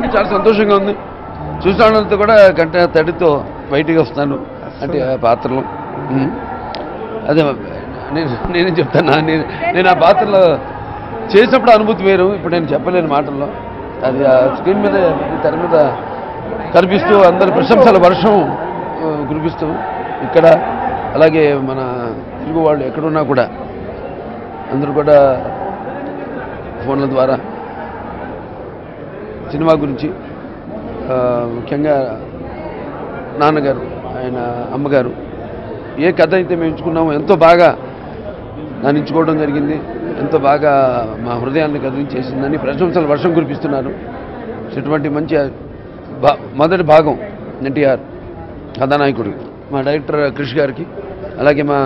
చూస్తుంటే చాలా సంతోషంగా ఉంది. చూసినంత కూడా గంట తడితో బయటికి వస్తాను అంటే ఆ పాత్రలో. అదే నేనేం చెప్తాను, నేను ఆ పాత్రలో చేసినప్పుడు అనుభూతి వేరు, ఇప్పుడు నేను చెప్పలేను మాటల్లో. అది ఆ స్క్రీన్ మీద తెర మీద కనిపిస్తూ అందరి ప్రశంసల వర్షం కురిపిస్తూ ఇక్కడ, అలాగే మన తెలుగు వాళ్ళు ఎక్కడున్నా కూడా అందరూ కూడా ఫోన్ల ద్వారా సినిమా గురించి, ముఖ్యంగా నాన్నగారు, ఆయన అమ్మగారు ఏ కథ అయితే మేము ఎంచుకున్నామో ఎంతో బాగా దాన్ని ఎంచుకోవడం జరిగింది, ఎంతో బాగా మా హృదయాన్ని కదిలించేసిందని ప్రశంసలు వర్షం కురిపిస్తున్నారు. ఇటువంటి మంచి మొదటి భాగం ఎన్టీఆర్ కథానాయకుడు మా డైరెక్టర్ క్రిష్ గారికి, అలాగే మా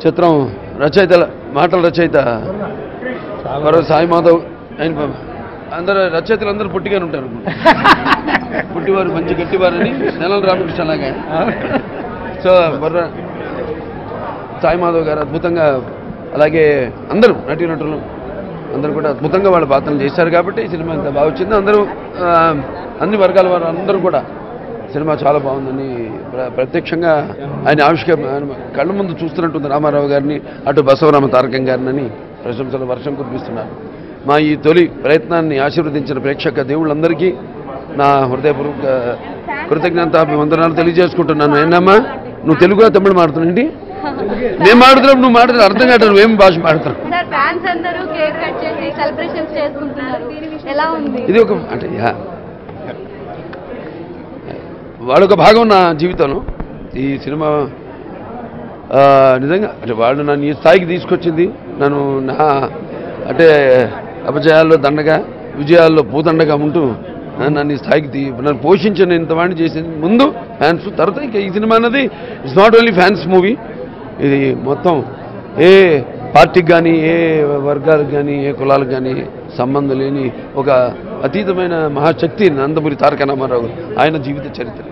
చిత్రం రచయితల మాటల రచయిత సాయి మాధవ్, ఆయన అందరూ రచయితలు అందరూ పుట్టిగానే ఉంటారు, పుట్టివారు మంచి గట్టివారని నెలల రామకృష్ణ లాగా. సో సాయి మాధవ్ గారు అద్భుతంగా, అలాగే అందరూ నటీనటులు అందరూ కూడా అద్భుతంగా వాళ్ళ పాత్రలు చేశారు కాబట్టి ఈ సినిమా ఇంత బాగా వచ్చింది. అందరూ అన్ని వర్గాల వారు అందరూ కూడా సినిమా చాలా బాగుందని ప్రత్యక్షంగా ఆయన కళ్ళ ముందు చూస్తున్నట్టుంది రామారావు గారిని, అటు బసవరామ తారకం గారిని ప్రశంసలు వర్షం కురిపిస్తున్నారు. మా ఈ తొలి ప్రయత్నాన్ని ఆశీర్వదించిన ప్రేక్షక దేవుళ్ళందరికీ నా హృదయపూర్వక కృతజ్ఞతాభివందనాలు తెలియజేసుకుంటున్నాను. ఏంటమ్మా నువ్వు తెలుగుగా తమిళ మాడుతున్నాండి? నేను మాడుతున్నావు, నువ్వు మాడుతున్నావు, అర్థం కాదు, నువ్వేం భాష మాడుతున్నావు? ఇది ఒక అంటే వాళ్ళొక భాగం నా జీవితంలో. ఈ సినిమా నిజంగా అంటే వాళ్ళు నన్ను ఈ స్థాయికి తీసుకొచ్చింది, నన్ను నా అంటే అపజయాల్లో దండగా విజయాల్లో పూదండగా ఉంటూ నన్ను ఈ స్థాయికి నన్ను పోషించిన ఇంతవాడిని చేసింది ముందు ఫ్యాన్స్, తర్వాత ఇక ఈ సినిమా అన్నది it's not only fans movie. ఇది మొత్తం ఏ పార్టీకి కానీ, ఏ వర్గాలకు కానీ, ఏ కులాలకు కానీ సంబంధం లేని ఒక అతీతమైన మహాశక్తి నందమూరి తారక రామారావు, ఆయన జీవిత చరిత్ర.